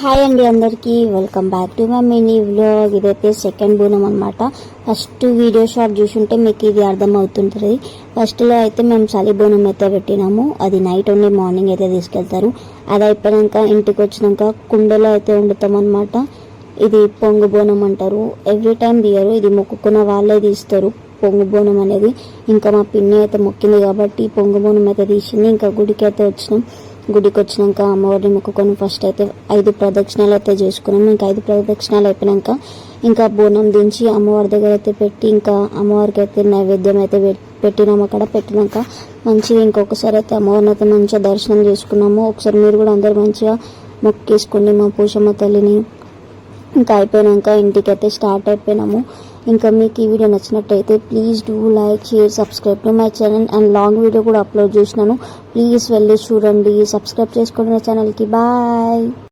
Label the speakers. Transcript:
Speaker 1: Hi అండి, అందరికీ welcome back to my mini vlog. ఇదైతే సెకండ్ బోనం అనమాట. ఫస్ట్ వీడియో షాట్ చూసుంటే మీకు ఇది అర్థం అవుతుంటుంది. ఫస్ట్లో అయితే మేము చలి బోనం అయితే పెట్టినాము. అది నైట్ ఓన్లీ, మార్నింగ్ అయితే తీసుకెళ్తారు. అది అయిపోయాక ఇంటికి వచ్చినాక కుండలో అయితే వండుతాం అనమాట. ఇది పొంగు బోనం అంటారు. ఎవ్రీ టైం తీయరు, ఇది మొక్కుకున్న వాళ్ళే తీస్తారు పొంగు బోనం అనేది. ఇంకా మా పిన్ని అయితే మొక్కింది కాబట్టి పొంగు బోనం అయితే తీసింది. ఇంకా గుడికి అయితే వచ్చినాం. గుడికి వచ్చినాక అమ్మవారిని మొక్కుకొని ఫస్ట్ అయితే 5 ప్రదక్షిణాలు అయితే చేసుకున్నాం. ఇంకా 5 ప్రదక్షిణాలు అయిపోయాక ఇంకా బోనం దించి అమ్మవారి దగ్గర అయితే పెట్టి ఇంకా అమ్మవారికి అయితే నైవేద్యం అయితే పెట్టినాము. అక్కడ పెట్టినాక మంచిగా ఇంకొకసారి అయితే అమ్మవారిని అయితే మంచిగా దర్శనం చేసుకున్నాము. ఒకసారి మీరు కూడా అందరు మంచిగా మొక్కేసుకోండి మా పోషమ్మ తల్లిని. ఇంకా అయిపోయాక ఇంటికి అయితే స్టార్ట్ అయిపోయినాము. ఇంకా మీకు ఈ వీడియో నచ్చినట్టయితే please do like, share, subscribe to my channel. And long video కూడా అప్లోడ్ చేసినాను, ప్లీజ్ వెళ్ళి చూడండి. సబ్స్క్రైబ్ చేసుకోండి నా ఛానల్కి. బాయ్.